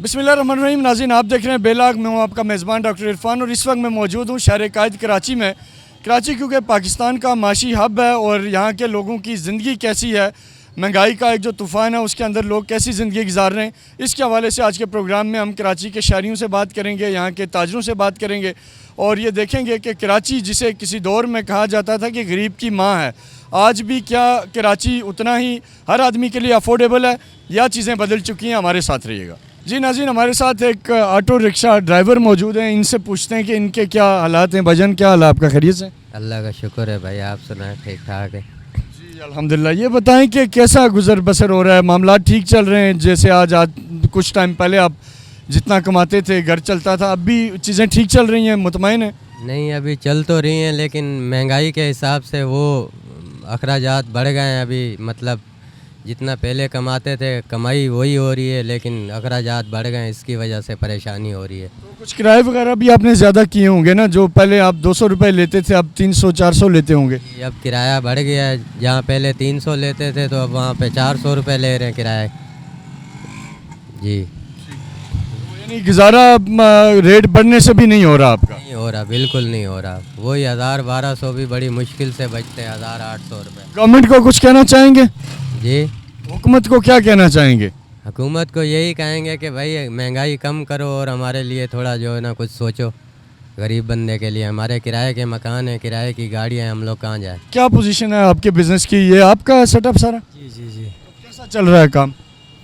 बिस्मिल्लाहिर्रहमानिर्रहीम। नाज़रीन, आप देख रहे हैं बेलाग। मैं हूँ आपका मेज़बान डॉक्टर इरफान और इस वक्त मैं मौजूद हूँ शहर कायद कराची में। कराची क्योंकि पाकिस्तान का माशी हब है और यहाँ के लोगों की ज़िंदगी कैसी है, महंगाई का एक जो तूफ़ान है उसके अंदर लोग कैसी ज़िंदगी गुजार रहे हैं, इसके हवाले से आज के प्रोग्राम में हम कराची के शहरियों से बात करेंगे, यहाँ के ताजरों से बात करेंगे और ये देखेंगे कि कराची जिसे किसी दौर में कहा जाता था कि गरीब की माँ है, आज भी क्या कराची उतना ही हर आदमी के लिए अफोर्डेबल है या चीज़ें बदल चुकी हैं। हमारे साथ रहिएगा। जी नाज़रीन, हमारे साथ एक ऑटो रिक्शा ड्राइवर मौजूद हैं, इनसे पूछते हैं कि इनके क्या हालात हैं। भजन, क्या हाल है आपका, खैरियत से? अल्लाह का शुक्र है भाई, आप सुनाएं, ठीक ठाक है। जी अल्हम्दुलिल्लाह। ये बताएं कि कैसा गुजर बसर हो रहा है, मामला ठीक चल रहे हैं? जैसे आज कुछ टाइम पहले आप जितना कमाते थे घर चलता था, अब भी चीज़ें ठीक चल रही हैं, मुतमईन हैं? नहीं, अभी चल तो रही हैं लेकिन महंगाई के हिसाब से वो अखराजात बढ़ गए हैं। अभी मतलब जितना पहले कमाते थे कमाई वही हो रही है लेकिन अखराजात बढ़ गए हैं, इसकी वजह से परेशानी हो रही है। तो कुछ किराए वगैरह भी आपने ज़्यादा किए होंगे ना, जो पहले आप 200 रुपये लेते थे अब 300-400 लेते होंगे। अब किराया बढ़ गया है, जहाँ पहले 300 लेते थे तो अब वहाँ पे 400 रुपये ले रहे हैं किराया। जी, यानी गुजारा रेट बढ़ने से भी नहीं हो रहा आपका? नहीं हो रहा, बिल्कुल नहीं हो रहा। वही 1000-1200 भी बड़ी मुश्किल से बचते हैं, 1800 रुपये। गवर्नमेंट को कुछ कहना चाहेंगे? जी, हुकूमत को क्या कहना चाहेंगे? हुकूमत को यही कहेंगे कि भाई महंगाई कम करो और हमारे लिए थोड़ा जो है ना कुछ सोचो, गरीब बंदे के लिए। हमारे किराए के मकान हैं, किराए की गाड़ियाँ हैं, हम लोग कहाँ जाए। क्या पोजीशन है आपके बिज़नेस की? ये आपका सेटअप सारा? जी जी जी कैसा चल रहा है काम?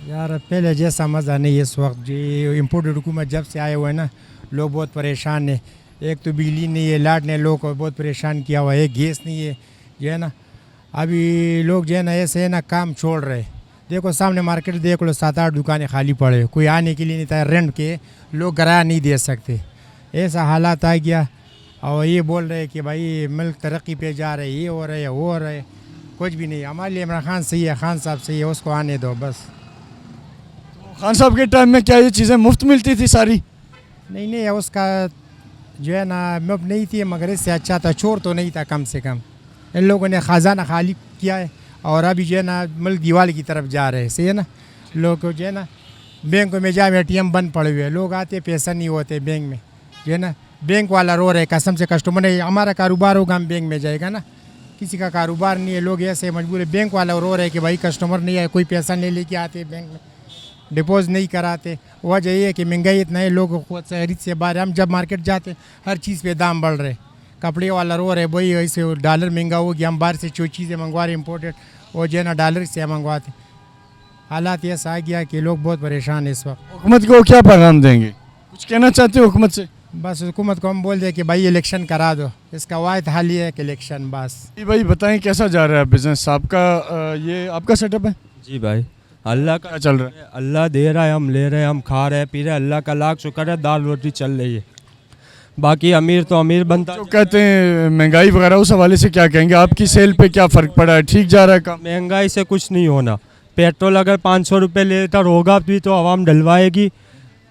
यार पहले जैसा मज़ा नहीं है इस वक्त। जी इम्पोर्टेड हुकूमत जब से आए हुए हैं ना, लोग बहुत परेशान हैं। एक तो बिजली नहीं है, लाइट ने लोग को बहुत परेशान किया हुआ है, गैस नहीं है जो है ना। अभी लोग जो है ना ऐसे है ना काम छोड़ रहे। देखो सामने मार्केट देख लो, 7-8 दुकानें खाली पड़े, कोई आने के लिए नहीं था, रेंट के लोग किराया नहीं दे सकते, ऐसा हालात आ गया। और ये बोल रहे कि भाई मुल्क तरक्की पे जा रहे, ये हो रहे वो हो रहे, कुछ भी नहीं। हमारे लिए इमरान खान सही है, खान साहब सही है, उसको आने दो बस। खान साहब के टाइम में क्या ये चीज़ें मुफ्त मिलती थी सारी? नहीं उसका जो है ना मुफ्त नहीं थी मगर इससे अच्छा था, चोर तो नहीं था कम से कम। इन लोगों ने ख़जाना खाली किया है और अभी जो है ना मुल्क दीवार की तरफ जा रहे हैं, सही है ना। लोग जो है ना बैंक में जाए, ATM बंद पड़े हुए हैं, लोग आते पैसा नहीं होते बैंक में जो है ना। बैंक वाला रो रहे कसम से, कस्टमर ने हमारा कारोबार होगा हम बैंक में जाएगा ना, किसी का कारोबार नहीं है, लोग ऐसे मजबूर है। बैंक वाला रो रहे कि भाई कस्टमर नहीं आए, कोई पैसा नहीं लेके आते बैंक में, डिपोज़ नहीं कराते। वजह ये है कि महंगाई इतना है, लोग खुद से खरीद से बाहर। हम जब मार्केट जाते हर चीज़ पे दाम बढ़ रहे। कपड़े वाला रो रहे भाई ऐसे डॉलर महंगा हो गया, हम बाहर से जो चीज़ें मंगवा रहे इम्पोर्टेड, वो जो है ना डॉलर से मंगवाते। हालात ऐसा आ गया कि लोग बहुत परेशान है इस वक्त। हुकूमत को क्या पैगाम देंगे, कुछ कहना चाहते हो हुकूमत से? बस हुकूमत को हम बोल दें कि भाई इलेक्शन करा दो, इसका वाहिद हल ये है कि इलेक्शन बस। जी भाई बताएं कैसा जा रहा है बिज़नेस आपका? ये आपका सेटअप है? जी भाई, अल्लाह का क्या चल रहा है? अल्लाह दे रहा है, हम ले रहे हैं, हम खा रहे हैं, पी रहे हैं, अल्लाह का लाख शुक्र है, दाल रोटी चल रही है। बाकी अमीर तो अमीर बनता जो कहते हैं महंगाई वगैरह, उस हवाले से क्या कहेंगे? आपकी सेल पे क्या फ़र्क पड़ा है, ठीक जा रहा है काम? महंगाई से कुछ नहीं होना। पेट्रोल अगर 500 रुपये लीटर होगा भी तो आवाम डलवाएगी,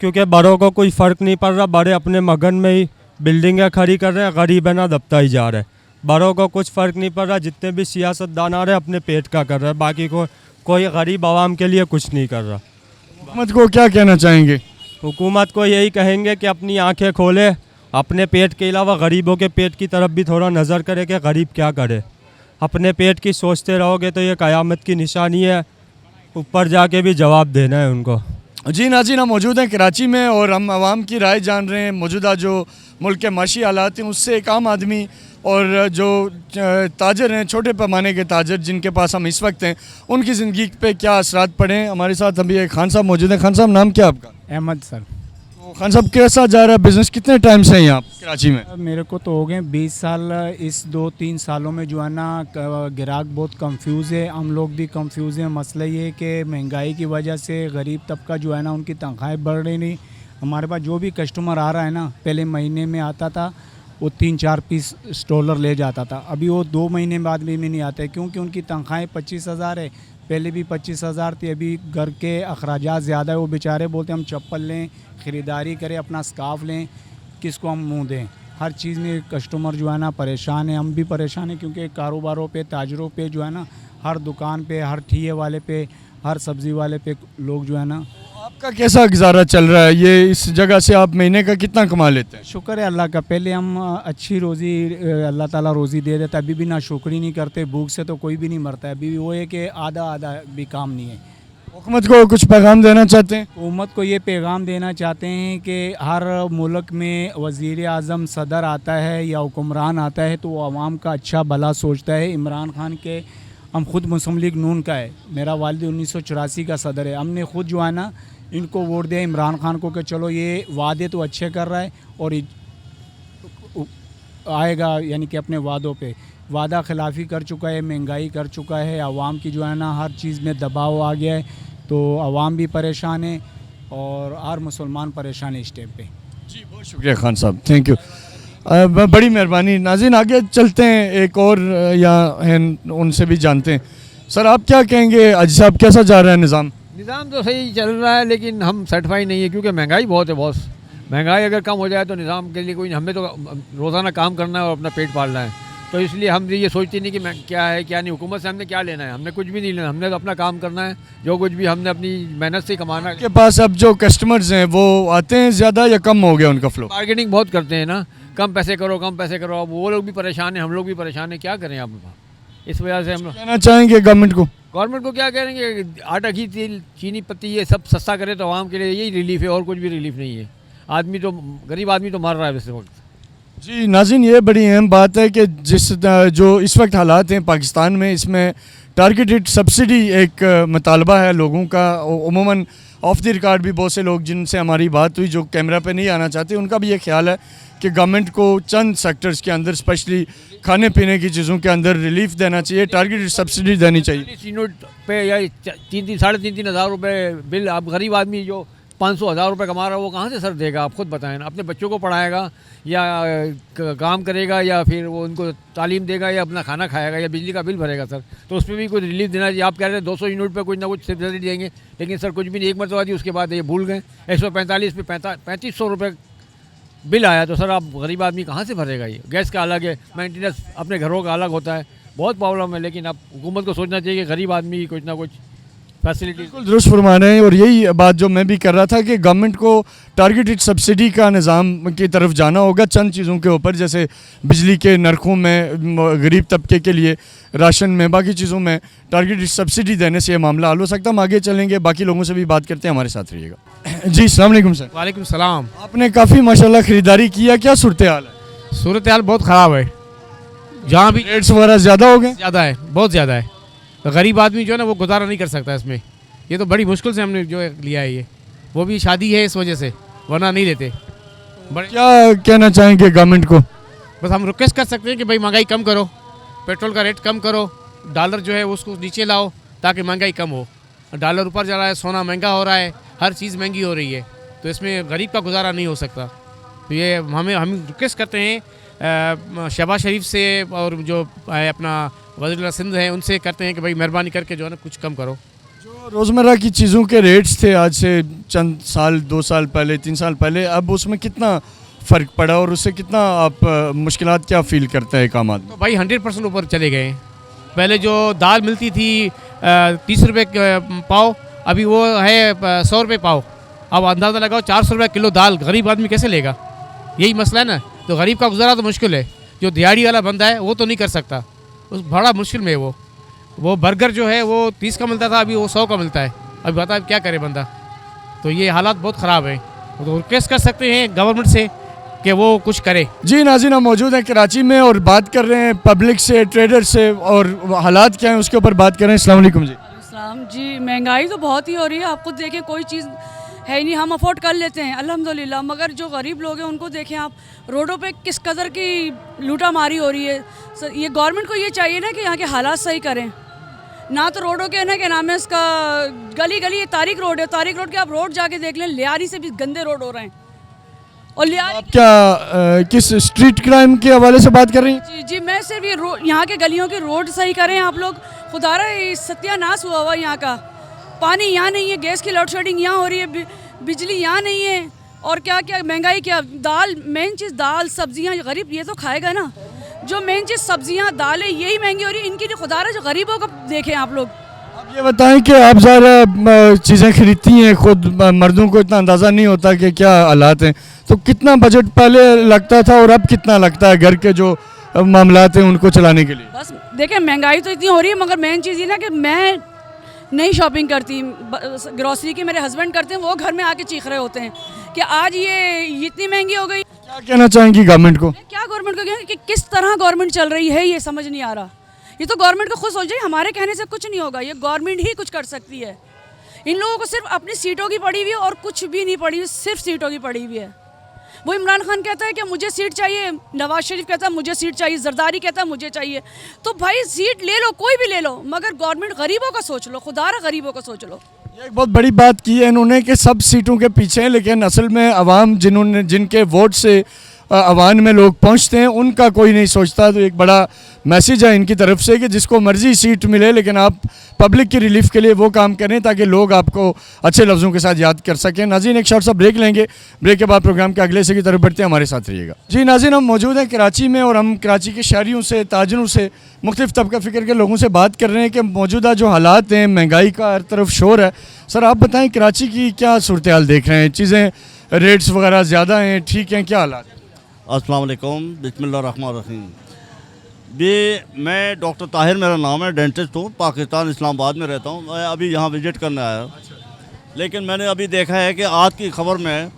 क्योंकि बड़ों को कोई फ़र्क नहीं पड़ रहा। बड़े अपने मगन में ही बिल्डिंगें खड़ी कर रहे हैं, गरीब है ना दबता ही जा रहा है। बड़ों को कुछ फ़र्क नहीं पड़ रहा, जितने भी सियासतदान आ रहे हैं अपने पेट का कर रहे हैं, बाकी को कोई गरीब आवाम के लिए कुछ नहीं कर रहा। हुकूमत को क्या कहना चाहेंगे? हुकूमत को यही कहेंगे कि अपनी आंखें खोले, अपने पेट के अलावा गरीबों के पेट की तरफ भी थोड़ा नज़र करे कि गरीब क्या करे। अपने पेट की सोचते रहोगे तो ये क़यामत की निशानी है, ऊपर जाके भी जवाब देना है उनको। जी नाज़रीन, हम मौजूद हैं कराची में और हम आवाम की राय जान रहे हैं। मौजूदा जो मुल्क के माशी हालात हैं उससे एक आम आदमी और जो ताजर हैं, छोटे पैमाने के ताजर जिनके पास हम इस वक्त हैं, उनकी ज़िंदगी पे क्या असरात पड़े हैं। हमारे साथ अभी एक खान साहब मौजूद हैं। खान साहब, नाम क्या आपका? अहमद सर। तो खान साहब कैसा जा रहा है बिज़नेस, कितने टाइम से हैं यहाँ कराची में? मेरे को तो हो गए 20 साल। इस 2-3 सालों में जो है ना ग्राहक बहुत कंफ्यूज है, हम लोग भी कंफ्यूज हैं। मसला ये है कि महंगाई की वजह से गरीब तबका जो है ना उनकी तनख्वाहें बढ़ रही नहीं। हमारे पास जो भी कस्टमर आ रहा है ना, पहले महीने में आता था वो 3-4 पीस स्टॉलर ले जाता था, अभी वो 2 महीने बाद भी नहीं आता है क्योंकि उनकी तनख्वाहें 25,000 है। पहले भी 25,000 थी, अभी घर के अखराजात ज़्यादा है। वो बेचारे बोलते हम चप्पल लें, ख़रीदारी करें, अपना स्कार्फ लें, किसको हम मुँह दें। हर चीज़ में कस्टमर जो है ना परेशान है, हम भी परेशान हैं क्योंकि कारोबारों पे, ताजरों पे जो है ना, हर दुकान पे, हर ठिये वाले पे, हर सब्ज़ी वाले पे लोग जो है ना। आप आपका कैसा गुजारा चल रहा है? ये इस जगह से आप महीने का कितना कमा लेते हैं? शुक्र है अल्लाह का। पहले हम अच्छी रोज़ी अल्लाह ताला रोज़ी दे देता, अभी भी ना शुक्री नहीं करते। भूख से तो कोई भी नहीं मरता है। अभी भी वो है कि आधा आधा भी काम नहीं है। हुकूमत को कुछ पैगाम देना चाहते हैं? हुकूमत को ये पैगाम देना चाहते हैं कि हर मुल्क में वज़ीर आज़म सदर आता है या हुक्मरान आता है तो वो आवाम का अच्छा भला सोचता है। इमरान खान के हम खुद मुस्लिम लीग नून का है, मेरा वालिद 1984 का सदर है। हमने खुद जो है ना इनको वोट दिया इमरान खान को कि चलो ये वादे तो अच्छे कर रहा है और आएगा, यानी कि अपने वादों पे वादा खिलाफ़ी कर चुका है, महंगाई कर चुका है, आवाम की जो है ना हर चीज़ में दबाव आ गया है, तो आवाम भी परेशान है और हर मुसलमान परेशान है इस टाइम पे। जी बहुत शुक्रिया खान साहब, थैंक यू, बड़ी मेहरबानी। नाज़रीन आगे चलते हैं, एक और यहाँ हैं उनसे भी जानते हैं। सर आप क्या कहेंगे, अजी साहब कैसा जा रहा है निज़ाम? निज़ाम तो सही चल रहा है लेकिन हम सेटिस्फाई नहीं है क्योंकि महंगाई बहुत है बॉस। महंगाई अगर कम हो जाए तो निज़ाम के लिए कोई, हमें तो रोज़ाना काम करना है और अपना पेट पालना है, तो इसलिए हम ये सोचते नहीं कि क्या है क्या नहीं। हुकूमत से हमने क्या लेना है, हमने कुछ भी नहीं लेना, हमने तो अपना काम करना है, जो कुछ भी हमने अपनी मेहनत से कमाना है। के पास अब जो कस्टमर्स हैं वो आते हैं ज़्यादा या कम हो गया उनका फ्लो? बार्गेनिंग बहुत करते हैं ना, कम पैसे करो कम पैसे करो। अब वो लोग भी परेशान हैं, हम लोग भी परेशान हैं, क्या करें आप? इस वजह से हम कहना चाहेंगे गवर्नमेंट को क्या करेंगे, आटा घी तेल चीनी पत्ती ये सब सस्ता करे तो आवाम के लिए यही रिलीफ है और कुछ भी रिलीफ नहीं है। आदमी तो गरीब आदमी तो मर रहा है इस वक्त। जी नाज़रीन ये बड़ी अहम बात है कि जो इस वक्त हालात हैं पाकिस्तान में, इसमें टारगेटेड सब्सिडी एक मुतालबा है लोगों का। उमूमन ऑफ द रिकॉर्ड भी बहुत से लोग जिनसे हमारी बात हुई जो कैमरा पे नहीं आना चाहते, उनका भी ये ख्याल है कि गवर्नमेंट को चंद सेक्टर्स के अंदर स्पेशली खाने पीने की चीज़ों के अंदर रिलीफ देना चाहिए, टारगेटेड सब्सिडी देनी चाहिए। यूनिट पे या 3-3 हज़ार रुपये बिल, अब गरीब आदमी जो 500-1000 रुपये कमा रहा है वो कहाँ से सर देगा? आप खुद बताएं ना। अपने बच्चों को पढ़ाएगा या काम करेगा या फिर वो उनको तालीम देगा या अपना खाना खाएगा या बिजली का बिल भरेगा सर, तो उस पर भी कोई रिलीफ देना चाहिए। आप कह रहे हैं 200 यूनिट पे कुछ ना कुछ सब्सिडी देंगे, लेकिन सर कुछ भी नहीं। एक मरतबा दी उसके बाद ये भूल गए। 145 पे 3500 रुपये बिल आया, तो सर आप गरीब आदमी कहाँ से भरेगा? ये गैस का अलग है, मेंटेनेंस अपने घरों का अलग होता है, बहुत प्रॉब्लम है। लेकिन अब हुकूमत को सोचना चाहिए कि गरीब आदमी की कुछ ना कुछ फैसिलिटी। बिल्कुल दुरुस्त फरमा रहे हैं, और यही बात जो मैं भी कर रहा था कि गवर्नमेंट को टारगेटेड सब्सिडी का निज़ाम की तरफ जाना होगा चंद चीज़ों के ऊपर, जैसे बिजली के नरखों में, गरीब तबके के लिए राशन में, बाकी चीज़ों में टारगेटेड सब्सिडी देने से ये मामला हल हो सकता है। हम आगे चलेंगे, बाकी लोगों से भी बात करते हैं, हमारे साथ रहिएगा। जी अस्सलाम वालेकुम सर। वालेकुम सलाम। आपने काफ़ी माशाल्लाह ख़रीदारी किया, क्या सूरत हाल है? सूरत हाल बहुत ख़राब है, जहाँ भी रेट्स वगैरह ज़्यादा हो गए? ज़्यादा है, बहुत ज़्यादा है। तो गरीब आदमी जो है ना वो गुजारा नहीं कर सकता इसमें। ये तो बड़ी मुश्किल से हमने जो है लिया है, ये वो भी शादी है इस वजह से, वरना नहीं लेते। बड़े क्या कहना चाहेंगे गवर्नमेंट को? बस हम रिक्वेस्ट कर सकते हैं कि भाई महंगाई कम करो, पेट्रोल का रेट कम करो, डॉलर जो है उसको नीचे लाओ ताकि महंगाई कम हो। डॉलर ऊपर जा रहा है, सोना महंगा हो रहा है, हर चीज़ महंगी हो रही है, तो इसमें गरीब का गुजारा नहीं हो सकता। तो ये हम रिक्वेस्ट करते हैं शहबाज शरीफ से और जो अपना वज़ीर सिंध है उनसे करते हैं कि भाई मेहरबानी करके जो है ना कुछ कम करो। जो रोज़मर्रा की चीज़ों के रेट्स थे आज से चंद साल, 2 साल पहले, 3 साल पहले, अब उसमें कितना फ़र्क पड़ा और उससे कितना आप मुश्किलात क्या फ़ील करते हैं काम आदमी? तो भाई 100% ऊपर चले गए। पहले जो दाल मिलती थी 30 रुपये पाव, अभी वो है 100 रुपये पाव। अब अंदाज़ा लगाओ 400 रुपये किलो दाल गरीब आदमी कैसे लेगा? यही मसला है ना। तो गरीब का गुजारा तो मुश्किल है। जो दिहाड़ी वाला बंदा है वो तो नहीं कर सकता, उस बड़ा मुश्किल में है वो बर्गर जो है वो 30 का मिलता था, अभी वो 100 का मिलता है। अभी बता क्या करे बंदा। तो ये हालात बहुत ख़राब है। तो रिक्वेस्ट कर सकते हैं गवर्नमेंट से कि वो कुछ करे। जी नाज़रीन, हम मौजूद हैं कराची में और बात कर रहे हैं पब्लिक से, ट्रेडर से, और हालात क्या हैं उसके ऊपर बात कर रहे हैं। अस्सलाम वालेकुम जी। अस्सलाम जी। महंगाई तो बहुत ही हो रही है, आप खुद देखें कोई चीज़ है ही नहीं। हम अफोर्ड कर लेते हैं अल्हम्दुलिल्लाह, मगर जो गरीब लोग हैं उनको देखें आप, रोडों पे किस कदर की लूटा मारी हो रही है। ये गवर्नमेंट को ये चाहिए ना कि यहाँ के हालात सही करें, ना तो रोडों के ना, क्या नाम है इसका, गली गली ये तारिक रोड है, तारिक रोड के आप रोड जाके देख लें, लियारी से भी गंदे रोड हो रहे हैं। और लियारी आप क्या किस स्ट्रीट क्राइम के हवाले से बात कर रही हैं? जी जी, मैं सिर्फ ये यहाँ के गलियों के रोड सही करें आप लोग। खुदारा सत्यानाश हुआ हुआ यहाँ का। पानी यहाँ नहीं है, गैस की लोड शेडिंग यहाँ हो रही है, बिजली यहाँ नहीं है, और क्या क्या महंगाई, क्या दाल, मेन चीज़ दाल, सब्जियाँ, गरीब ये तो खाएगा ना। जो मेन चीज़ सब्जियाँ दालें यही महंगी हो रही है इनकी। जो खुदारा जो गरीबों को देखें आप लोग। अब ये बताएं कि आप ज़्यादा चीज़ें खरीदती हैं खुद, मर्दों को इतना अंदाज़ा नहीं होता कि क्या हालात हैं, तो कितना बजट पहले लगता था और अब कितना लगता है घर के जो मामलात हैं उनको चलाने के लिए? बस देखिए महंगाई तो इतनी हो रही है, मगर मेन चीज़ ये ना कि मैं नहीं शॉपिंग करती, ग्रॉसरी की मेरे हस्बैंड करते हैं, वो घर में आके चीख रहे होते हैं कि आज ये इतनी महंगी हो गई। क्या कहना चाहेंगी गवर्नमेंट को? क्या गवर्नमेंट को कहें कि किस तरह गवर्नमेंट चल रही है, ये समझ नहीं आ रहा। ये तो गवर्नमेंट को खुद सोच जाए, हमारे कहने से कुछ नहीं होगा, ये गवर्नमेंट ही कुछ कर सकती है। इन लोगों को सिर्फ अपनी सीटों की पड़ी हुई है और कुछ भी नहीं पड़ी हुई, सिर्फ सीटों की पड़ी हुई है। वो इमरान खान कहता है कि मुझे सीट चाहिए, नवाज शरीफ कहता है मुझे सीट चाहिए, जरदारी कहता है मुझे चाहिए। तो भाई सीट ले लो, कोई भी ले लो, मगर गवर्नमेंट गरीबों का सोच लो, खुदारा गरीबों का सोच लो। ये एक बहुत बड़ी बात की है इन्होंने कि सब सीटों के पीछे हैं, लेकिन असल में अवाम जिनके वोट से अवान में लोग पहुंचते हैं उनका कोई नहीं सोचता। तो एक बड़ा मैसेज है इनकी तरफ से कि जिसको मर्जी सीट मिले, लेकिन आप पब्लिक की रिलीफ के लिए वो काम करें ताकि लोग आपको अच्छे लफ्ज़ों के साथ याद कर सकें। नाज़रीन एक शॉर्ट सा ब्रेक लेंगे, ब्रेक के बाद प्रोग्राम के अगले से की तरफ बढ़ते हैं, हमारे साथ रहिएगा। जी नाज़रीन, हम मौजूद हैं कराची में और हम कराची के शहरियों से, ताजरों से, मुख्तलिफ तबका फ़िक्र के लोगों से बात कर रहे हैं कि मौजूदा जो हालात हैं, महंगाई का हर तरफ शोर है। सर आप बताएँ कराची की क्या सूरत हाल देख रहे हैं? चीज़ें रेट्स वगैरह ज़्यादा हैं, ठीक हैं, क्या हालात? अस्सलाम वालेकुम, बिस्मिल्लाहिर्रहमानिर्रहीम। भी मैं डॉक्टर ताहिर मेरा नाम है, डेंटिस्ट हूँ, पाकिस्तान इस्लामाबाद में रहता हूँ। मैं अभी यहाँ विज़िट करने आया, लेकिन मैंने अभी देखा है कि आज की खबर में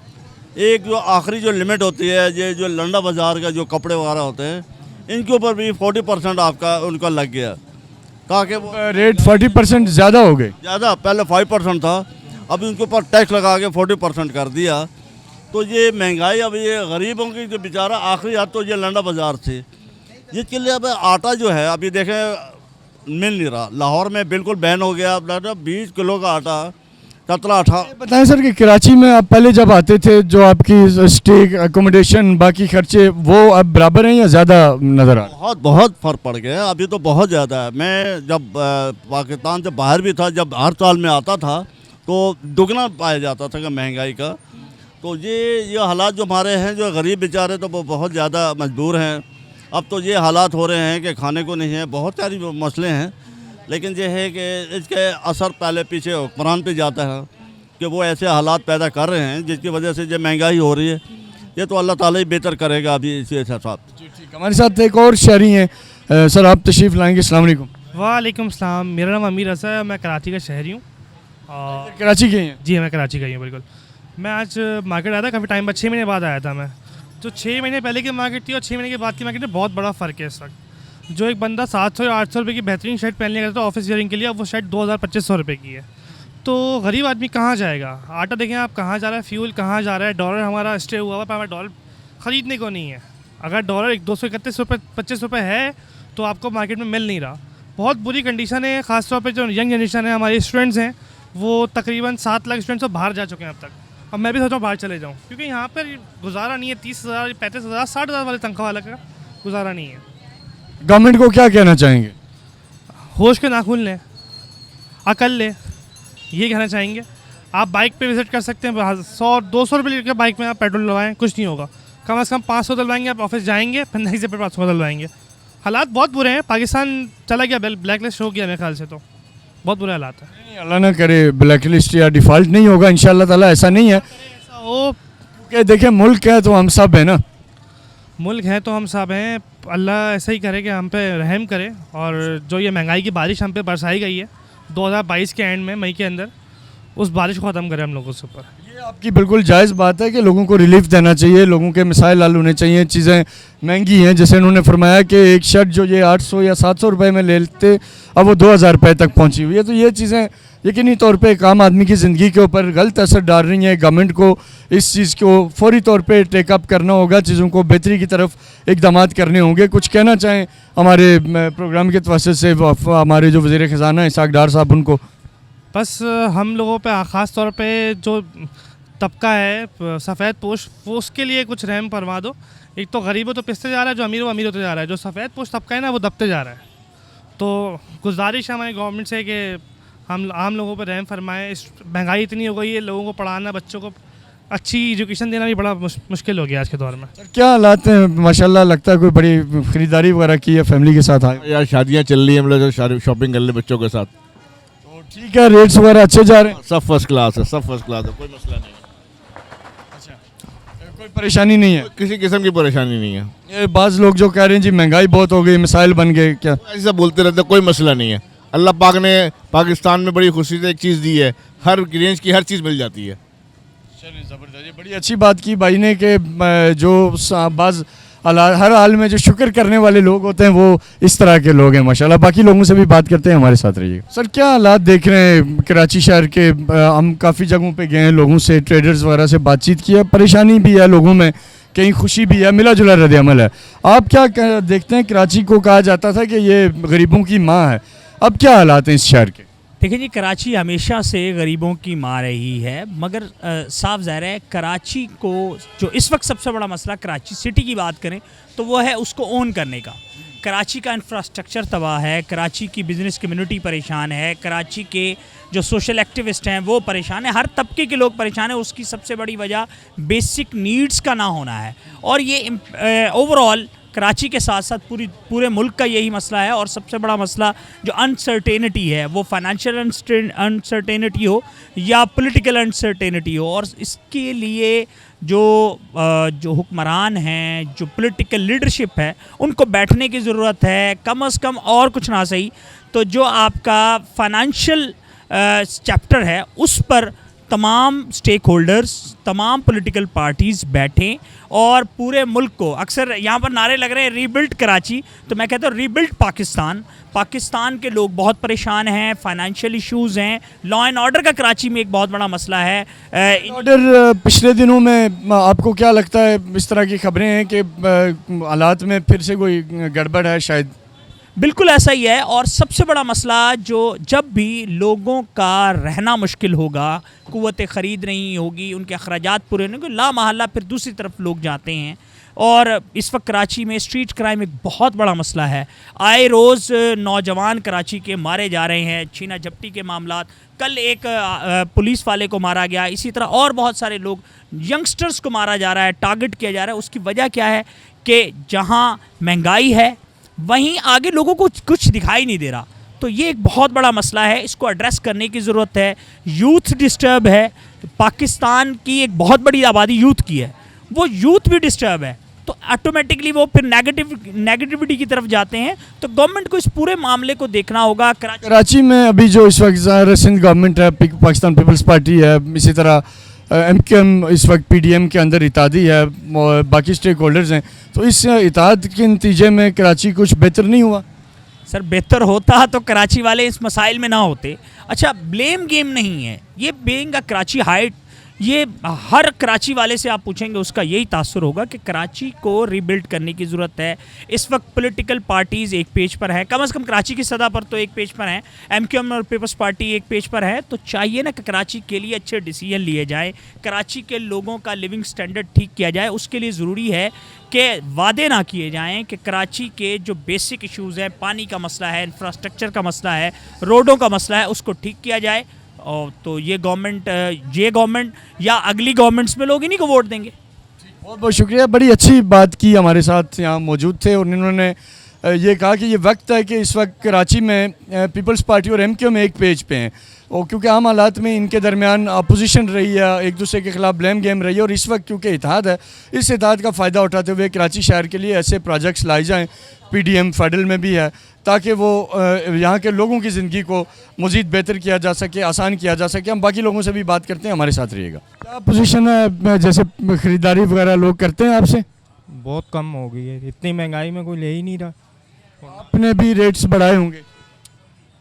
एक जो आखिरी जो लिमिट होती है, ये जो लंडा बाज़ार का जो कपड़े वगैरह होते हैं, इनके ऊपर भी 40% आपका उनका लग गया, ताकि वो रेट 40% ज़्यादा हो गए। ज़्यादा, पहले 5% था, अभी उनके ऊपर टैक्स लगा के 40% कर दिया। तो ये महंगाई, अब ये गरीबों की जो बेचारा आखिरी हाथ तो ये लंडा बाज़ार थी, जिसके लिए अब आटा जो है अभी देखें मिल नहीं रहा। लाहौर में बिल्कुल बैन हो गया, 20 किलो का आटा 17-18। बताएं सर कि कराची में आप पहले जब आते थे, जो आपकी स्टे, अकोमोडेशन, बाकी खर्चे, वो अब बराबर हैं या ज़्यादा नज़र आ रहे हैं? बहुत बहुत फ़र्क पड़ गया, अभी तो बहुत ज़्यादा है। मैं जब पाकिस्तान से बाहर भी था, जब हर साल में आता था तो दुगना पाया जाता था कि महंगाई का। तो ये हालात जो हमारे हैं, जो गरीब बेचारे तो वो बहुत ज़्यादा मजबूर हैं। अब तो ये हालात हो रहे हैं कि खाने को नहीं है, बहुत सारी मसले हैं, लेकिन ये है कि इसके असर पहले पीछे हुक्मरान पे जाता है कि वो ऐसे हालात पैदा कर रहे हैं जिसकी वजह से जो महंगाई हो रही है। ये तो अल्लाह ताला ही बेहतर करेगा अभी इसी हिसाब से। ठीक, हमारे साथ एक और शहरी हैं, सर आप तशरीफ़ लाएंगे? अस्सलाम वालेकुम। वालेकुम सलाम, मेरा नाम अमीर रसा है, मैं कराची का शहरी हूँ। कराची के हैं? जी मैं कराची का ही हूँ, बिल्कुल। मैं आज मार्केट आया था काफ़ी टाइम बाद, 6 महीने बाद आया था मैं। तो 6 महीने पहले की मार्केट थी और 6 महीने के बाद की मार्केट में बहुत बड़ा फ़र्क है इस वक्त। जो एक बंदा 700 या 800 रुपये की बेहतरीन शर्ट पहनने गया था ऑफिस वेयरिंग के लिए, अब वो शर्ट 2000-2500 रुपये की है। तो गरीब आदमी कहाँ जाएगा? आटा देखें आप कहाँ जा रहा है, फ्यूल कहाँ जा रहा है, डॉलर हमारा स्टे हुआ हुआ, पर हमारा डॉलर ख़रीदने को नहीं है। अगर डॉलर 231 रुपये 25 रुपये है तो आपको मार्केट में मिल नहीं रहा। बहुत बुरी कंडीशन है, ख़ासतौर पर जो यंग जनरेशन है, हमारे स्टूडेंट्स हैं, वो तकरीबन 7 लाख स्टूडेंट्स तो बाहर जा चुके हैं अब तक। अब मैं भी सोच रहा हूँ बाहर चले जाऊँ, क्योंकि यहाँ पर गुजारा नहीं है। 30,000, 35,000, 60,000 वाले तनख्वाह वाला का गुजारा नहीं है। गवर्नमेंट को क्या कहना चाहेंगे? होश के नाखून लें, अकल लें, ये कहना चाहेंगे। आप बाइक पे विज़िट कर सकते हैं, 100-200 रुपये लेकर बाइक में आप पेट्रोल डलवाएं, कुछ नहीं होगा। कम से कम 500 डलवाएंगे, आप ऑफिस जाएंगे, फिर नहीं से फिर 500 डलवाएंगे। हालात बहुत बुरे हैं, पाकिस्तान चला गया, ब्लैक लिस्ट हो गया मेरे ख्याल से, तो बहुत बुरे हालात हैं। अल्लाह ना करे ब्लैक लिस्ट या डिफ़ॉल्ट नहीं होगा, इंशाल्लाह ताला ऐसा नहीं है। ऐसा हो, क्योंकि देखें मुल्क है तो हम सब हैं ना, मुल्क है तो हम सब हैं। अल्लाह ऐसा ही करे कि हम पे रहम करे, और जो ये महंगाई की बारिश हम पे बरसाई गई है 2022 के एंड में, मई के अंदर, उस बारिश को ख़त्म करे हम लोगों से ऊपर। ये आपकी बिल्कुल जायज़ बात है कि लोगों को रिलीफ देना चाहिए, लोगों के मिसाइल हल होने चाहिए। चीज़ें महंगी हैं, जैसे उन्होंने फरमाया कि एक शर्ट जो ये 800 या 700 रुपये में ले लेते, अब वो 2000 रुपये तक पहुंची हुई है। तो ये चीज़ें यकीनी तौर पे एक आम आदमी की ज़िंदगी के ऊपर गलत असर डाल रही हैं। गवर्नमेंट को इस चीज़ को फौरी तौर पे टेकअप करना होगा, चीज़ों को बेहतरी की तरफ इकदाम करने होंगे। कुछ कहना चाहें हमारे प्रोग्राम के तवज्जो से हमारे जो वज़ीर ख़ज़ाना इसाक डार साहब, उनको? बस हम लोगों पे ख़ास तौर पे जो तबका है सफ़ेद पोश, वो उसके लिए कुछ रहम फरमा दो। एक तो गरीब तो पिसते जा रहा है, जो अमीर वो अमीर होते जा रहा है, जो सफ़ेद पोश तबका है ना वो दबते जा रहा है। तो गुजारिश है हमारी गवर्नमेंट से कि हम आम लोगों पर रहम फरमाएँ। इस महंगाई इतनी हो गई है, लोगों को पढ़ाना, बच्चों को अच्छी एजुकेशन देना भी बड़ा मुश्किल हो गया आज के दौर में। क्या हालात हैं? माशाल्लाह लगता है कोई बड़ी ख़रीदारी वगैरह की है, फैमिली के साथ आए? यार शादियाँ चल रही हैं, हम लोग शॉपिंग कर ले बच्चों के साथ। तो ठीक है, रेट्स वगैरह अच्छे जा रहे हैं? सब फर्स्ट क्लास है, सब फर्स्ट क्लास है, कोई मसला नहीं है, कोई परेशानी नहीं है? किसी किस्म की परेशानी नहीं है। ये बाज़ लोग जो कह रहे हैं जी महंगाई बहुत हो गई, मिसाइल बन गए, क्या? ऐसा बोलते रहते, कोई मसला नहीं है। अल्लाह पाक ने पाकिस्तान में बड़ी खुशी से एक चीज़ दी है, हर रेंज की हर चीज़ मिल जाती है। चलिए ज़बरदस्त, ये बड़ी अच्छी बात की भाई ने कि जो बाज़ हर हाल में जो शुक्र करने वाले लोग होते हैं वो इस तरह के लोग हैं माशाल्लाह। बाकी लोगों से भी बात करते हैं, हमारे साथ रहिए। सर क्या हालात देख रहे हैं कराची शहर के? हम काफ़ी जगहों पे गए हैं, लोगों से, ट्रेडर्स वगैरह से बातचीत की है, परेशानी भी है लोगों में, कहीं खुशी भी है, मिला जुला रद्द-ए-अमल है। आप क्या देखते हैं? कराची को कहा जाता था कि ये गरीबों की माँ है, अब क्या हालात हैं इस शहर के? देखिए जी, कराची हमेशा से गरीबों की माँ रही है, मगर साफ ज़ाहिर है कराची को जो इस वक्त सबसे बड़ा मसला, कराची सिटी की बात करें तो वो है उसको ओन करने का। कराची का इंफ्रास्ट्रक्चर तबाह है, कराची की बिज़नेस कम्युनिटी परेशान है, कराची के जो सोशल एक्टिविस्ट हैं वो परेशान है, हर तबके के लोग परेशान हैं। उसकी सबसे बड़ी वजह बेसिक नीड्स का ना होना है, और ये ओवरऑल कराची के साथ साथ पूरे मुल्क का यही मसला है। और सबसे बड़ा मसला जो अनसर्टेनिटी है, वो फाइनेंशियल अनसर्टेनिटी हो या पॉलिटिकल अनसर्टेनिटी हो, और इसके लिए जो हुक्मरान हैं, जो पॉलिटिकल लीडरशिप है, उनको बैठने की ज़रूरत है कम से कम, और कुछ ना सही तो जो आपका फाइनेंशियल चैप्टर है उस पर तमाम स्टेक होल्डर्स, तमाम पॉलिटिकल पार्टीज़ बैठें और पूरे मुल्क को, अक्सर यहाँ पर नारे लग रहे हैं रीबिल्ड कराची, तो मैं कहता हूँ रीबिल्ड पाकिस्तान। पाकिस्तान के लोग बहुत परेशान हैं, फाइनेंशियल इश्यूज़ हैं, लॉ एंड ऑर्डर का कराची में एक बहुत बड़ा मसला है। ऑर्डर पिछले दिनों में आपको क्या लगता है, इस तरह की खबरें हैं कि हालात में फिर से कोई गड़बड़ है शायद? बिल्कुल ऐसा ही है, और सबसे बड़ा मसला जो जब भी लोगों का रहना मुश्किल होगा, क़ुव्वत ख़रीद नहीं होगी, उनके अखराजात पूरे नहीं होंगे, ला महल्ला फिर दूसरी तरफ लोग जाते हैं। और इस वक्त कराची में स्ट्रीट क्राइम एक बहुत बड़ा मसला है। आए रोज़ नौजवान कराची के मारे जा रहे हैं, छीना झपटी के मामलात, कल एक पुलिस वाले को मारा गया, इसी तरह और बहुत सारे लोग, यंगस्टर्स को मारा जा रहा है, टारगेट किया जा रहा है। उसकी वजह क्या है कि जहाँ महंगाई है वहीं आगे लोगों को कुछ दिखाई नहीं दे रहा। तो ये एक बहुत बड़ा मसला है, इसको एड्रेस करने की ज़रूरत है। यूथ डिस्टर्ब है, पाकिस्तान की एक बहुत बड़ी आबादी यूथ की है, वो यूथ भी डिस्टर्ब है, तो ऑटोमेटिकली वो फिर नेगेटिविटी की तरफ जाते हैं। तो गवर्नमेंट को इस पूरे मामले को देखना होगा। कराची में अभी जो इस वक्त सिंध गवर्नमेंट है, पाकिस्तान पीपल्स पार्टी है, इसी तरह MQM इस वक्त PDM के अंदर इत्तेहादी है और बाकी स्टेक होल्डर्स हैं, तो इस इत्तेहाद के नतीजे में कराची कुछ बेहतर नहीं हुआ? सर बेहतर होता तो कराची वाले इस मसाइल में ना होते। अच्छा, ब्लेम गेम नहीं है ये, बीइंग अ कराची हाइट, ये हर कराची वाले से आप पूछेंगे उसका यही तासुर होगा कि कराची को रीबिल्ड करने की ज़रूरत है। इस वक्त पॉलिटिकल पार्टीज़ एक पेज पर हैं, कम से कम कराची की सतह पर तो एक पेज पर हैं, MQM और पीपल्स पार्टी एक पेज पर है। तो चाहिए ना कि कराची के लिए अच्छे डिसीजन लिए जाए, कराची के लोगों का लिविंग स्टैंडर्ड ठीक किया जाए। उसके लिए ज़रूरी है कि वादे ना किए जाएँ कि कराची के जो बेसिक इशूज़ हैं, पानी का मसला है, इंफ्रास्ट्रक्चर का मसला है, रोडों का मसला है, उसको ठीक किया जाए। और तो ये गवर्नमेंट या अगली गवर्नमेंट्स में लोग इन्हीं को वोट देंगे। बहुत बहुत शुक्रिया, बड़ी अच्छी बात की, हमारे साथ यहाँ मौजूद थे और इन्होंने ये कहा कि ये वक्त है कि इस वक्त कराची में पीपल्स पार्टी और MQM एक पेज पे हैं, और क्योंकि आम हालात में इनके दरमियान अपोजिशन रही है, एक दूसरे के खिलाफ ब्लेम गेम रही है, और इस वक्त क्योंकि इत्तेहाद है, इस इत्तेहाद का फ़ायदा उठाते हुए कराची शहर के लिए ऐसे प्रोजेक्ट्स लाए जाएँ, PDM फेडरल में भी है, ताकि वो यहाँ के लोगों की ज़िंदगी को मज़ीद बेहतर किया जा सके, आसान किया जा सके। हम बाकी लोगों से भी बात करते हैं, हमारे साथ रहिएगा। क्या पोजीशन है, जैसे ख़रीदारी वगैरह लोग करते हैं आपसे? बहुत कम हो गई है, इतनी महंगाई में कोई ले ही नहीं रहा। आपने भी रेट्स बढ़ाए होंगे?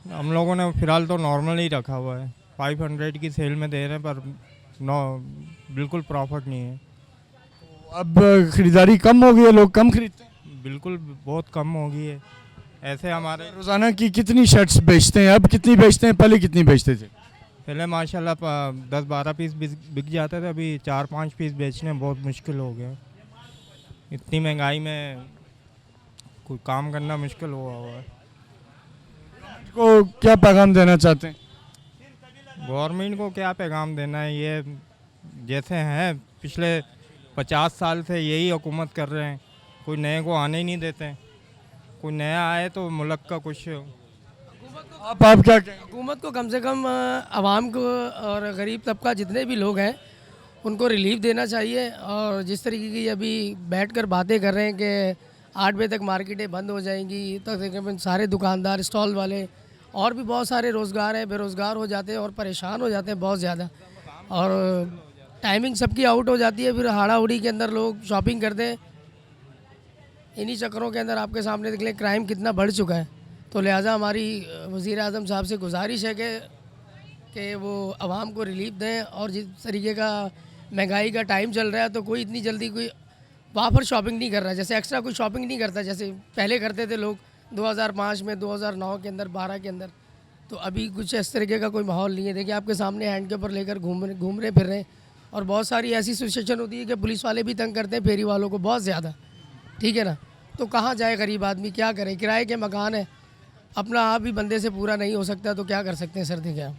हम लोगों ने फ़िलहाल तो नॉर्मल ही रखा हुआ है, 500 की सेल में दे रहे हैं, पर बिल्कुल प्रॉफिट नहीं है। अब ख़रीदारी कम हो गई है, लोग कम खरीदते हैं? बिल्कुल बहुत कम हो गई है। ऐसे हमारे रोज़ाना की कितनी शर्ट्स बेचते हैं, अब कितनी बेचते हैं, पहले कितनी बेचते थे? पहले माशाल्लाह 10-12 पीस बिक जाते थे, अभी 4-5 पीस बेचने बहुत मुश्किल हो गया। इतनी महंगाई में कोई काम करना मुश्किल हुआ है। को क्या पैगाम देना चाहते हैं? गवर्नमेंट को क्या पैगाम देना है, ये जैसे हैं पिछले 50 साल से यही हुकूमत कर रहे हैं, कोई नए को आने ही नहीं देते हैं। कोई नया आए तो मुल्क का कुछ आप क्या कहेंगे? हुकूमत को कम से कम आवाम को और गरीब तबका जितने भी लोग हैं उनको रिलीफ देना चाहिए। और जिस तरीके की अभी बैठकर बातें कर रहे हैं कि 8 बजे तक मार्केटें बंद हो जाएंगी, तो तकरीबन सारे दुकानदार, स्टॉल वाले और भी बहुत सारे रोज़गार हैं बेरोज़गार हो जाते हैं और परेशान हो जाते हैं बहुत ज़्यादा। और टाइमिंग सबकी आउट हो जाती है, फिर हाड़ा उड़ी के अंदर लोग शॉपिंग करते हैं। इन्हीं चक्करों के अंदर आपके सामने देख लें क्राइम कितना बढ़ चुका है। तो लिहाजा हमारी वज़ीर आज़म साहब से गुजारिश है कि वो आवाम को रिलीफ दें। और जिस तरीके का महंगाई का टाइम चल रहा है तो कोई इतनी जल्दी कोई वहाँ पर शॉपिंग नहीं कर रहा, जैसे एक्स्ट्रा कोई शॉपिंग नहीं करता जैसे पहले करते थे लोग 2005 में, 2009 के अंदर, 12 के अंदर। तो अभी कुछ इस तरीके का कोई माहौल नहीं है। देखिए आपके सामने हैंड के ऊपर लेकर घूम रहे फिर रहे हैं। और बहुत सारी ऐसी सिचुएशन होती है कि पुलिस वाले भी तंग करते हैं फेरी वालों को बहुत ज़्यादा, ठीक है ना। तो कहाँ जाए गरीब आदमी, क्या करे? किराए के मकान है, अपना आप ही बंदे से पूरा नहीं हो सकता तो क्या कर सकते हैं सर? देखिए आप।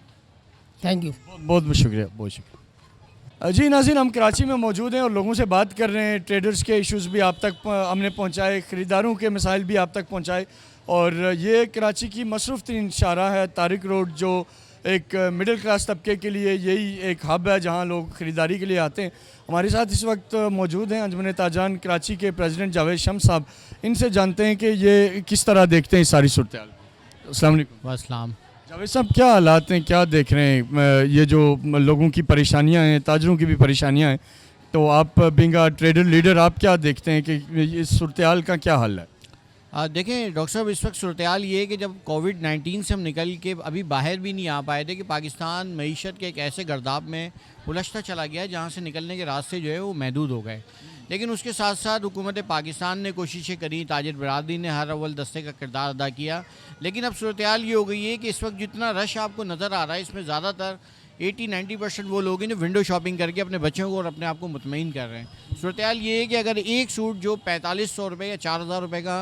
थैंक यू, बहुत बहुत शुक्रिया, बहुत शुक्रिया। जी नाज़रीन, हम कराची में मौजूद हैं और लोगों से बात कर रहे हैं। ट्रेडर्स के इश्यूज़ भी आप तक हमने पहुंचाए, ख़रीदारों के मसाइल भी आप तक पहुंचाए। और ये कराची की मसरूफ़ तरीन शाहराह है तारिक रोड, जो एक मिडिल क्लास तबके के लिए यही एक हब है जहां लोग ख़रीदारी के लिए आते हैं। हमारे साथ इस वक्त मौजूद हैं अंजुमन ताजान कराची के प्रेसिडेंट जावेद शम्स साहब। इनसे जानते हैं कि ये किस तरह देखते हैं इस सारी सूरत हाल को। अस्सलाम वालेकुम। वालेकुम। जावेद साहब, क्या हालात हैं, क्या देख रहे हैं? ये जो लोगों की परेशानियां हैं, ताजरों की भी परेशानियां हैं, तो आप बिंग अ ट्रेडर लीडर आप क्या देखते हैं कि इस सूरत हाल का क्या हल है? देखें डॉक्टर साहब, इस वक्त सूरत हाल ये है कि जब कोविड-19 से हम निकल के अभी बाहर भी नहीं आ पाए थे कि पाकिस्तान मईशत के एक ऐसे गर्दाब में उलझता चला गया जहाँ से निकलने के रास्ते जो है वो महदूद हो गए। लेकिन उसके साथ साथ हुकूमत पाकिस्तान ने कोशिशें करी, ताजिर बरादरी ने हर अव्वल दस्ते का किरदार अदा किया। लेकिन अब सूरत हाल ये हो गई है कि इस वक्त जितना रश आपको नज़र आ रहा है, इसमें ज़्यादातर 80-90% वो लोग हैं जो विंडो शॉपिंग करके अपने बच्चों को और अपने आप को मुतमईन कर रहे हैं। सूरत हाल ये है कि अगर एक सूट जो 4500 रुपये या 4000 रुपये का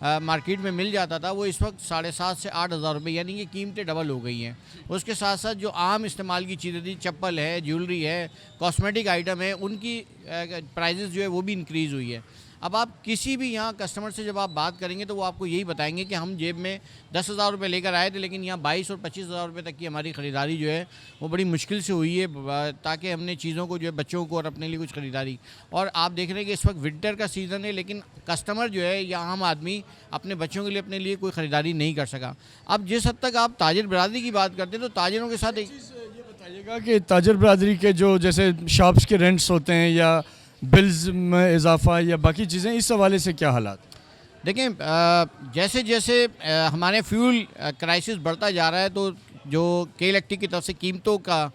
मार्केट में मिल जाता था, वो इस वक्त 7,500 से 8,000 रुपये, यानी कि कीमतें डबल हो गई हैं। उसके साथ साथ जो आम इस्तेमाल की चीज़ें थी, चप्पल है, ज्वेलरी है, कॉस्मेटिक आइटम है, उनकी प्राइजेज़ जो है वो भी इंक्रीज़ हुई है। अब आप किसी भी यहाँ कस्टमर से जब आप बात करेंगे तो वो आपको यही बताएंगे कि हम जेब में 10,000 रुपये लेकर आए थे, लेकिन यहाँ 22 और 25,000 रुपये तक की हमारी ख़रीदारी जो है वो बड़ी मुश्किल से हुई है, ताकि हमने चीज़ों को जो है बच्चों को और अपने लिए कुछ ख़रीदारी। और आप देख रहे हैं कि इस वक्त विंटर का सीज़न है, लेकिन कस्टमर जो है या आम आदमी अपने बच्चों के लिए अपने लिए कोई ख़रीदारी नहीं कर सका। अब जिस हद तक आप ताजिर बरादरी की बात करते हैं तो ताजिरों के साथ ये बताइएगा कि ताजिर बरादरी के जो जैसे शॉप्स के रेंट्स होते हैं या बिल्स में इजाफा या बाकी चीज़ें, इस हवाले से क्या हालात? देखें, जैसे जैसे हमारे फ्यूल क्राइसिस बढ़ता जा रहा है तो जो के इलेक्ट्रिक की तरफ से कीमतों का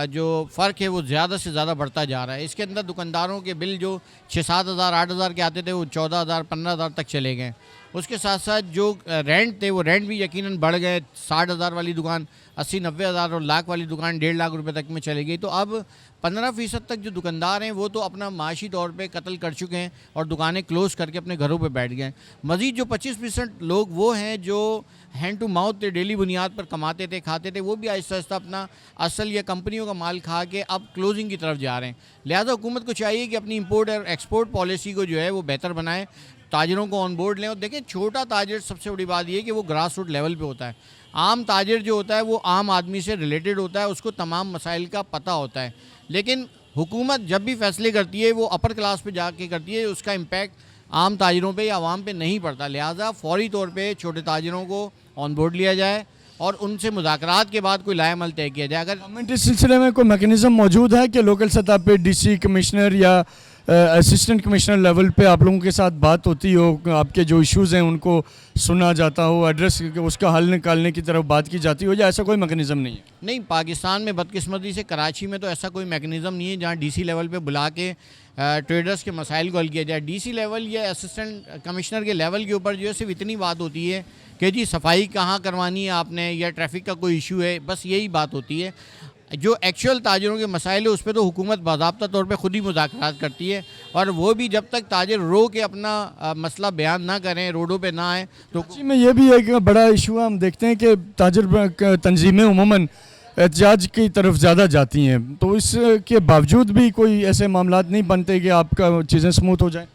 जो फ़र्क है वो ज़्यादा से ज़्यादा बढ़ता जा रहा है। इसके अंदर दुकानदारों के बिल जो 6-7 हज़ार 8 हज़ार के आते थे वो 14,000 15,000 तक चले गए। उसके साथ साथ जो रेंट थे वो रेंट भी यकीनन बढ़ गए। 60,000 वाली दुकान 80-90 हज़ार और लाख वाली दुकान 1.5 लाख रुपए तक में चली गई। तो अब 15% तक जो दुकानदार हैं वो तो अपना माशी तौर पे कत्ल कर चुके हैं और दुकानें क्लोज़ करके अपने घरों पे बैठ गए। मज़ीद जो 25% लोग वो हैं जो हैंड टू माउथ डेली बुनियाद पर कमाते थे, खाते थे, वो भी आहिस्ता आहिस्ता अपना असल या कंपनियों का माल खा के अब क्लोजिंग की तरफ जा रहे हैं। लिहाजा हुकूमत को चाहिए कि अपनी इंपोर्ट और एक्सपोर्ट पॉलिसी को जो है वो बेहतर बनाए, ताजिरों को ऑन बोर्ड लें। और देखें, छोटा ताजिर सबसे बड़ी बात ये है कि वो ग्रास रूट लेवल पे होता है। आम ताजिर जो होता है वो आम आदमी से रिलेटेड होता है, उसको तमाम मसाइल का पता होता है। लेकिन हुकूमत जब भी फैसले करती है वो अपर क्लास पे जाके करती है, उसका इम्पैक्ट आम ताजिरों पे या आवाम पे नहीं पड़ता। लिहाजा फौरी तौर पे छोटे ताजिरों को ऑन बोर्ड लिया जाए और उनसे मुज़ाकरात के बाद कोई लाएमल तय किया जाए। अगर गवर्नमेंट इस सिलसिले में कोई मैकेनिज़्म मौजूद है कि लोकल सतह पे डीसी कमिश्नर या असिस्टेंट कमिश्नर लेवल पे आप लोगों के साथ बात होती हो, आपके जो इश्यूज़ हैं उनको सुना जाता हो, एड्रेस उसका हल निकालने की तरफ बात की जाती हो, या ऐसा कोई मैकेनिज़्म नहीं है? नहीं, पाकिस्तान में बदकिस्मती से कराची में तो ऐसा कोई मैकेनिज़्म नहीं है जहाँ डीसी लेवल पे बुला के ट्रेडर्स के मसाइल को हल किया जाए। डीसी लेवल या असिस्टेंट कमिश्नर के लेवल के ऊपर जो है सिर्फ इतनी बात होती है कि जी सफाई कहाँ करवानी है आपने, या ट्रैफिक का कोई इशू है, बस यही बात होती है। जो एक्चुअल ताजिरों के मसाइल है उस पर तो हुकूमत बाज़ाब्ता तौर पे खुद ही मुज़ाकरात करती है, और वो भी जब तक ताजिर रो के अपना मसला बयान ना करें, रोडों पे ना आए। तो में ये भी एक बड़ा इशू है, हम देखते हैं कि ताजिर तंजीमें उमूमन एहतजाज की तरफ ज़्यादा जाती हैं, तो इसके बावजूद भी कोई ऐसे मामलात नहीं बनते कि आपका चीज़ें स्मूथ हो जाए?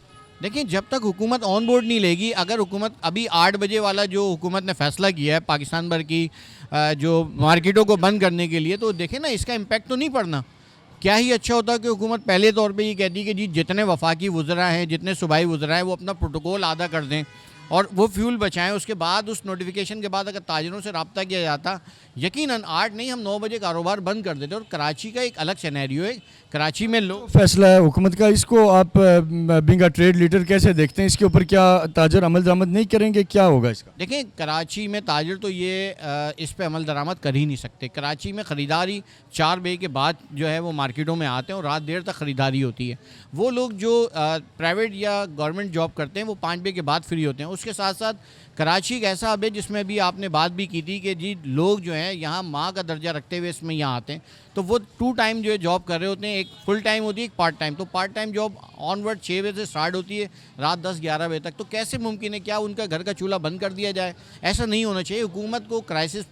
देखिए, जब तक हुकूमत ऑन बोर्ड नहीं लेगी, अगर हुकूमत अभी 8 बजे वाला जो हुकूमत ने फैसला किया है पाकिस्तान भर की जो मार्केटों को बंद करने के लिए, तो देखें ना इसका इम्पैक्ट तो नहीं पड़ना। क्या ही अच्छा होता कि हुकूमत पहले तौर पे ये कहती कि जी जितने वफाकी वुज़रा हैं, जितने सूबाई वुज़रा हैं, वो अपना प्रोटोकॉल आदा कर दें और वो फ्यूल बचाएं। उसके बाद उस नोटिफिकेशन के बाद अगर ताजरों से रब्ता किया जाता, यकीनन 8 नहीं हम 9 बजे कारोबार बंद कर देते। और कराची का एक अलग सिनेरियो है, कराची में लोग फैसला है हुकूमत का, इसको आप बिंग अ ट्रेड लीडर कैसे देखते हैं? इसके ऊपर क्या ताजर अमल दरामद नहीं करेंगे, क्या होगा इसका? देखें, कराची में ताजर तो ये इस पे अमल दरामद कर ही नहीं सकते। कराची में ख़रीदारी 4 बजे के बाद जो है वो मार्केटों में आते हैं और रात देर तक ख़रीदारी होती है। वो लोग जो प्राइवेट या गवर्नमेंट जॉब करते हैं वो 5 बजे के बाद फ्री होते हैं। उसके साथ साथ कराची एक ऐसा हब है जिसमें भी आपने बात भी की थी कि जी लोग जो हैं यहाँ माँ का दर्जा रखते हुए इसमें यहाँ आते हैं, तो वो 2 टाइम जो है जॉब कर रहे होते हैं। एक फुल टाइम होती है, एक पार्ट टाइम। तो पार्ट टाइम जॉब ऑनवर्ड 6 बजे से स्टार्ट होती है रात 10-11 बजे तक। तो कैसे मुमकिन है, क्या उनका घर का चूल्हा बंद कर दिया जाए? ऐसा नहीं होना चाहिए। हुकूमत को क्राइसिस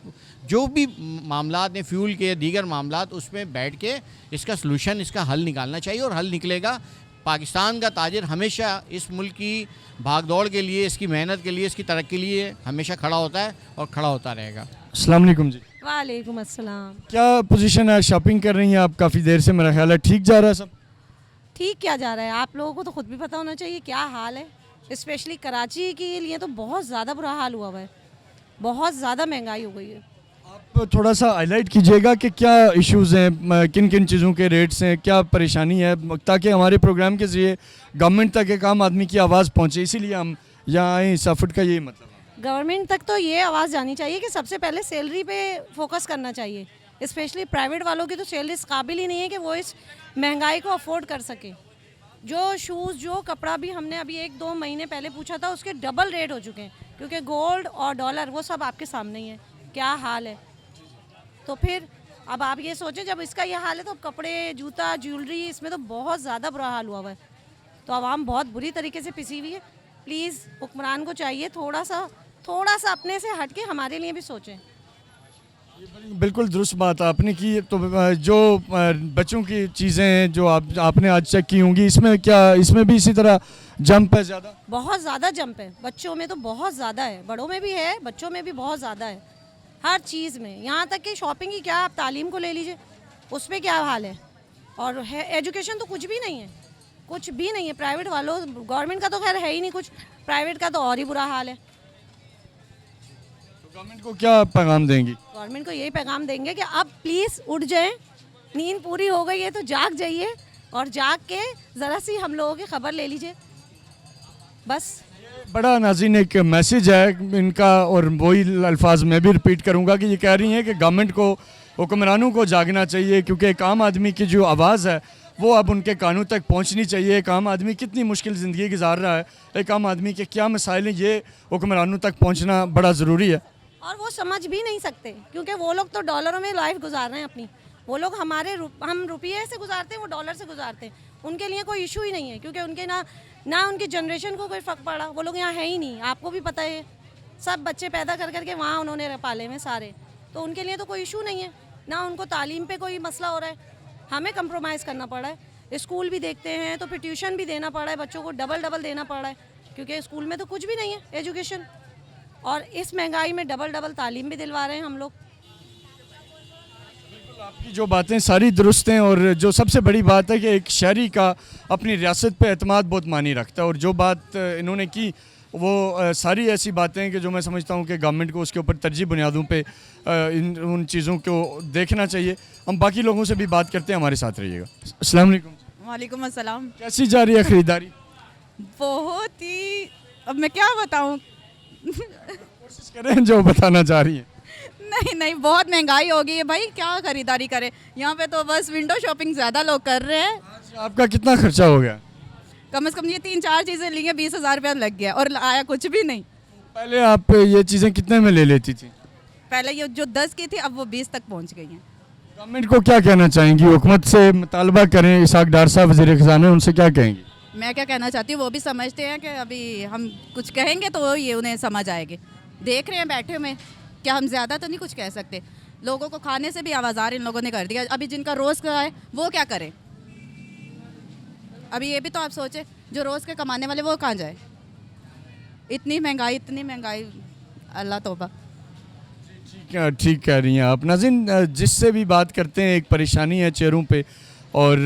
जो भी मामलात हैं, फ्यूल के दीगर मामलात, उसमें बैठ के इसका सलूशन, इसका हल निकालना चाहिए। और हल निकलेगा। पाकिस्तान का ताजिर हमेशा इस मुल्क की भागदौड़ के लिए, इसकी मेहनत के लिए, इसकी तरक्की के लिए हमेशा खड़ा होता है और खड़ा होता रहेगा। अस्सलाम वालेकुम जी। वालेकुम अस्सलाम। क्या पोजीशन है? शॉपिंग कर रही हैं आप काफ़ी देर से, मेरा ख्याल है ठीक जा रहा है सब? ठीक क्या जा रहा है, आप लोगों को तो खुद भी पता होना चाहिए क्या हाल है। स्पेशली कराची के लिए तो बहुत ज़्यादा बुरा हाल हुआ हुआ है, बहुत ज़्यादा महंगाई हो गई है। आप थोड़ा सा हाईलाइट कीजिएगा कि क्या इश्यूज़ हैं, किन किन चीज़ों के रेट्स हैं, क्या परेशानी है, ताकि हमारे प्रोग्राम के ज़रिए गवर्नमेंट तक एक आम आदमी की आवाज़ पहुँचे। इसीलिए हम यहाँ आए। साफट का यही मतलब है। गवर्नमेंट तक तो ये आवाज़ जानी चाहिए कि सबसे पहले सैलरी पे फोकस करना चाहिए। स्पेशली प्राइवेट वालों की तो सैलरी इस काबिल ही नहीं है कि वो इस महंगाई को अफोर्ड कर सके। जो शूज़, जो कपड़ा भी हमने अभी 1-2 महीने पहले पूछा था, उसके डबल रेट हो चुके हैं, क्योंकि गोल्ड और डॉलर वो सब आपके सामने ही है क्या हाल है। तो फिर अब आप ये सोचें, जब इसका ये हाल है तो कपड़े, जूता, ज्वेलरी, इसमें तो बहुत ज़्यादा बुरा हाल हुआ है। तो आवाम बहुत बुरी तरीके से पिसी हुई है। प्लीज़ हुक्मरान को चाहिए थोड़ा सा अपने से हट के हमारे लिए भी सोचें। बिल्कुल दुरुस्त बात आपने की। तो जो बच्चों की चीज़ें हैं जो आपने आज चेक की होंगी, इसमें भी इसी तरह जंप है ज़्यादा? बहुत ज़्यादा जंप है। बच्चों में तो बहुत ज़्यादा है, बड़ों में भी है, बच्चों में भी बहुत ज़्यादा है, हर चीज़ में। यहाँ तक कि शॉपिंग ही क्या, आप तालीम को ले लीजिए, उसमें क्या हाल है। और है एजुकेशन तो कुछ भी नहीं है, कुछ भी नहीं है। प्राइवेट वालों, गवर्नमेंट का तो खैर है ही नहीं कुछ, प्राइवेट का तो और ही बुरा हाल है। तो गवर्नमेंट को क्या पैगाम देंगी? गवर्नमेंट को यही पैगाम देंगे कि अब प्लीज़ उठ जाएं, नींद पूरी हो गई है तो जाग जाइए और जाग के ज़रा सी हम लोगों की खबर ले लीजिए बस। बड़ा नाज़रीन एक मैसेज है इनका, और वही अल्फाज मैं भी रिपीट करूंगा कि ये कह रही हैं कि गवर्नमेंट को, हुक्मरानों को जागना चाहिए, क्योंकि एक आम आदमी की जो आवाज़ है वो अब उनके कानों तक पहुंचनी चाहिए। एक आम आदमी कितनी मुश्किल ज़िंदगी गुजार रहा है, एक आम आदमी के क्या मसाइल हैं, ये हुक्मरानों तक पहुंचना बड़ा ज़रूरी है। और वो समझ भी नहीं सकते, क्योंकि वो लोग तो डॉलरों में लाइफ गुजार रहे हैं अपनी। वो लोग हम रुपये से गुजारते हैं, वो डॉलर से गुजारते हैं। उनके लिए कोई इशू ही नहीं है, क्योंकि उनके ना उनकी जनरेशन को कोई फ़र्क पड़ा। वो लोग यहाँ है ही नहीं, आपको भी पता है। सब बच्चे पैदा कर करके वहाँ उन्होंने पाले में सारे, तो उनके लिए तो कोई इशू नहीं है। ना उनको तालीम पे कोई मसला हो रहा है, हमें कंप्रोमाइज़ करना पड़ा है। स्कूल भी देखते हैं तो फिर ट्यूशन भी देना पड़ा है, बच्चों को डबल देना पड़ा है, क्योंकि स्कूल में तो कुछ भी नहीं है एजुकेशन। और इस महंगाई में डबल तालीम भी दिलवा रहे हैं हम लोग। आपकी जो बातें सारी दुरुस्त हैं, और जो सबसे बड़ी बात है कि एक शहरी का अपनी रियासत पे एतमाद बहुत मानी रखता है। और जो बात इन्होंने की वो सारी ऐसी बातें हैं कि जो मैं समझता हूँ कि गवर्नमेंट को उसके ऊपर तरजीह बुनियादों पे उन चीज़ों को देखना चाहिए। हम बाकी लोगों से भी बात करते हैं, हमारे साथ रहिएगा। अस्सलाम वालेकुम। वालेकुम अस्सलाम। कैसी जा रही है ख़रीदारी? बहुत ही, अब मैं क्या बताऊँ। कोशिश करें जो बताना चाह रही हैं। नहीं, बहुत महंगाई हो गई है भाई, क्या खरीदारी करें। यहाँ पे तो बस विंडो शॉपिंग ज़्यादा लोग कर रहे हैं। आपका कितना खर्चा हो गया? कम से कम ये 3-4 चीज़ें ली हैं, 20,000 रुपया लग गया और आया कुछ भी नहीं। पहले आप ये चीज़ें कितने में ले लेती थी? पहले ये जो 10 की थी अब वो 20 तक पहुँच गई हैं। गवर्नमेंट को क्या कहना चाहेंगी? हुकूमत से मुतालबा करें, इसाक डार साहब वज़ीर ख़ज़ाना, उनसे क्या कहेंगी? मैं क्या कहना चाहती हूँ, वो भी समझते हैं कि अभी हम कुछ कहेंगे तो ये उन्हें समझ आएगी। देख रहे हैं बैठे हुए, क्या हम ज़्यादा तो नहीं कुछ कह सकते। लोगों को खाने से भी आवाज़ार इन लोगों ने कर दिया। अभी जिनका रोज़ का है वो क्या करें। अभी ये भी तो आप सोचे, जो रोज़ के कमाने वाले वो कहाँ जाए? इतनी महंगाई, अल्लाह तौबा। ठीक कह रही हैं आप। नाज़रीन, जिससे भी बात करते हैं एक परेशानी है चेहरों पे और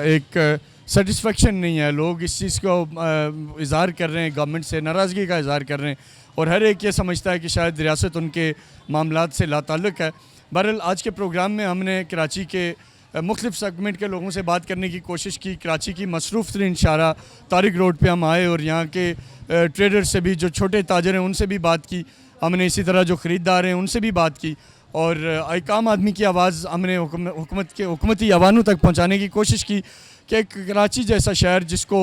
एक सेटिस्फेक्शन नहीं है। लोग इस चीज़ को इज़हार कर रहे हैं, गवर्नमेंट से नाराज़गी का इज़हार कर रहे हैं और हर एक ये समझता है कि शायद रियासत उनके मामलात से लाताल्लुक़ है। बहरहाल आज के प्रोग्राम में हमने कराची के मुख्तलिफ़ सेगमेंट के लोगों से बात करने की कोशिश की। कराची की मसरूफ़ तरीन शारा तारिक रोड पे हम आए और यहाँ के ट्रेडर से भी, जो छोटे ताजर हैं उनसे भी बात की हमने, इसी तरह जो ख़रीदार हैं उनसे भी बात की और एक आम आदमी की आवाज़ हमने हुकूमती अवानों तक पहुँचाने की कोशिश की कि कराची जैसा शहर जिसको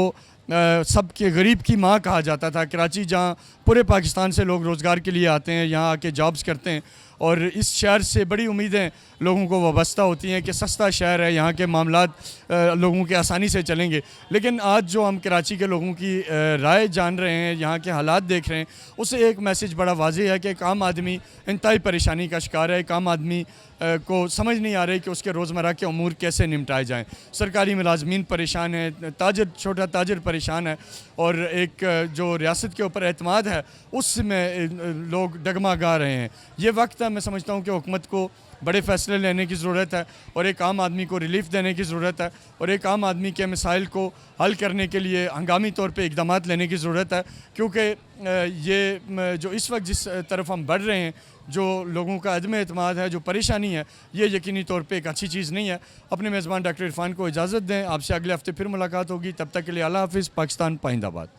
सबके गरीब की माँ कहा जाता था, कराची जहाँ पूरे पाकिस्तान से लोग रोज़गार के लिए आते हैं, यहाँ आके जॉब्स करते हैं और इस शहर से बड़ी उम्मीदें लोगों को वाबस्ता होती हैं कि सस्ता शहर है, यहाँ के मामलात लोगों के आसानी से चलेंगे। लेकिन आज जो हम कराची के लोगों की राय जान रहे हैं, यहाँ के हालात देख रहे हैं, उससे एक मैसेज बड़ा वाज़ेह है कि एक आम आदमी इंतहाई परेशानी का शिकार है। एक आम आदमी को समझ नहीं आ रही कि उसके रोज़मर्रा के अमूर कैसे निपटाए जाएँ। सरकारी मुलाजमीन परेशान है, छोटा ताजर परेशान है और एक जो रियासत के ऊपर एतमाद है उसमें लोग डगमगा रहे हैं। ये वक्त है, मैं समझता हूँ कि हुकूमत को बड़े फ़ैसले लेने की ज़रूरत है और एक आम आदमी को रिलीफ़ देने की ज़रूरत है और एक आम आदमी के मसाइल को हल करने के लिए हंगामी तौर पे इक़दामात लेने की ज़रूरत है। क्योंकि ये जो इस वक्त जिस तरफ हम बढ़ रहे हैं, जो लोगों का अदम एतमाद है, जो परेशानी है, ये यकीनी तौर पे एक अच्छी चीज़ नहीं है। अपने मेज़बान डॉक्टर इरफान को इजाज़त दें। आपसे अगले हफ्ते फिर मुलाकात होगी। तब तक के लिए अल्लाह हाफ़िज़। पाकिस्तान पाइंदाबाद।